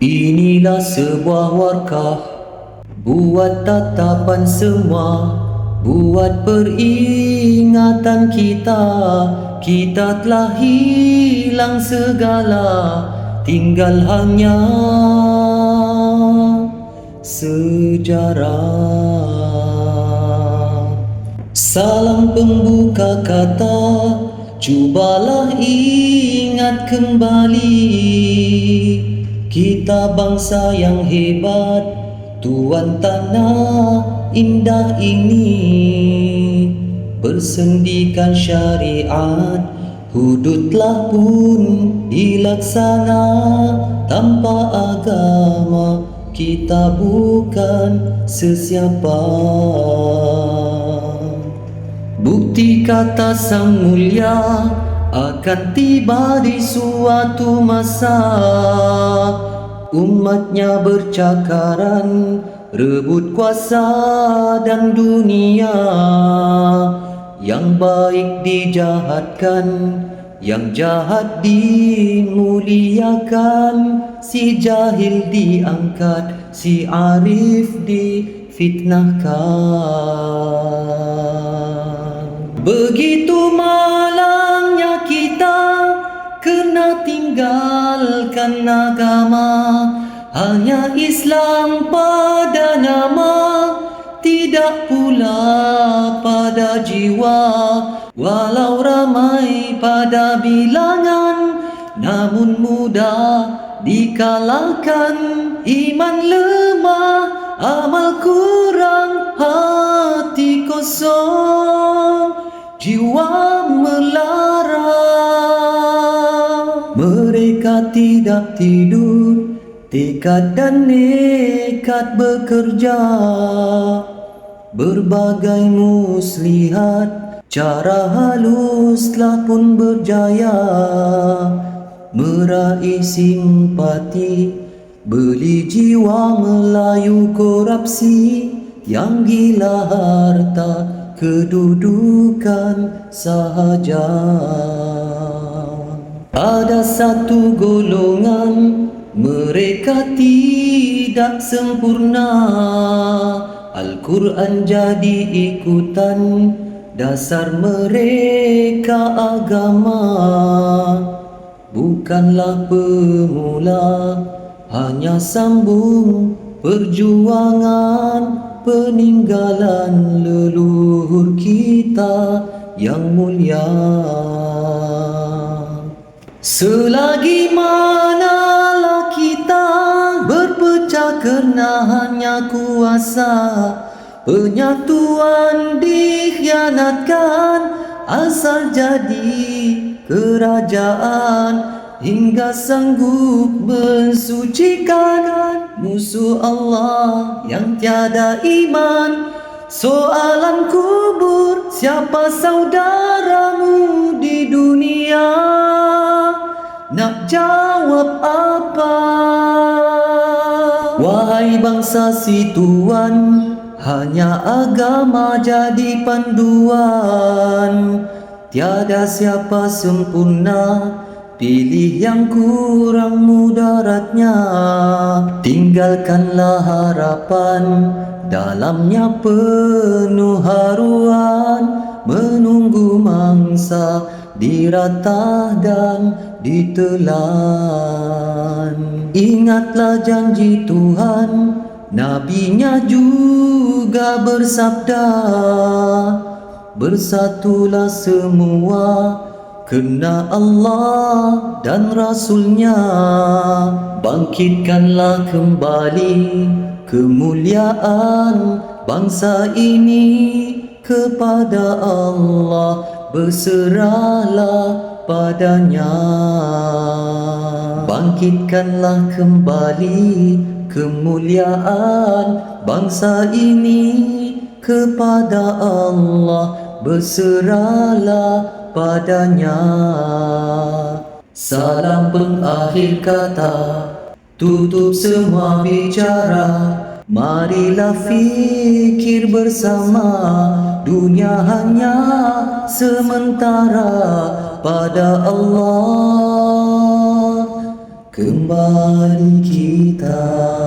Inilah sebuah warkah buat tatapan semua, buat peringatan kita. Kita telah hilang segala, tinggal hanya sejarah. Salam pembuka kata, cubalah ingat kembali. Kita bangsa yang hebat, tuan tanah indah ini. Bersendikan syariat, hududlah pun dilaksana. Tanpa agama kita bukan sesiapa. Bukti kata sang mulia akan tiba di suatu masa. Umatnya bercakaran, rebut kuasa dan dunia. Yang baik dijahatkan, yang jahat dimuliakan. Si jahil diangkat, si arif difitnahkan. Begitu malangnya kita kena tinggalkan agama. Hanya Islam pada nama, tidak pula pada jiwa. Walau ramai pada bilangan, namun mudah dikalahkan. Iman lemah, amal kurang, hati kosong, jiwa melara. Mereka tidak tidur, tekad dan nekat bekerja. Berbagai muslihat, cara haluslah pun berjaya. Meraih simpati, beli jiwa Melayu korupsi. Yang gila harta, kedudukan sahaja. Ada satu golongan, mereka tidak sempurna. Al-Quran jadi ikutan, dasar mereka agama. Bukanlah pemula, hanya sambung perjuangan. Peninggalan leluhur kita yang mulia. Selagi manalah kita berpecah kerana hanya kuasa. Penyatuan dikhianatkan, asal jadi kerajaan. Hingga sanggup mensucikan musuh Allah yang tiada iman. Soalan kubur, siapa saudaramu di dunia? Nak jawab apa? Wahai bangsa si tuan, hanya agama jadi panduan. Tiada siapa sempurna, pilih yang kurang mudaratnya. Tinggalkanlah harapan, dalamnya penuh haruan. Menunggu mangsa diratah dan ditelan. Ingatlah janji Tuhan, nabinya juga bersabda. Bersatulah semua kerana Allah dan Rasulnya. Bangkitkanlah kembali kemuliaan bangsa ini. Kepada Allah berserahlah padanya. Bangkitkanlah kembali kemuliaan bangsa ini. Kepada Allah berserahlah padanya. Salam pengakhir kata, tutup semua bicara. Marilah fikir bersama, dunia hanya sementara. Pada Allah kembali kita.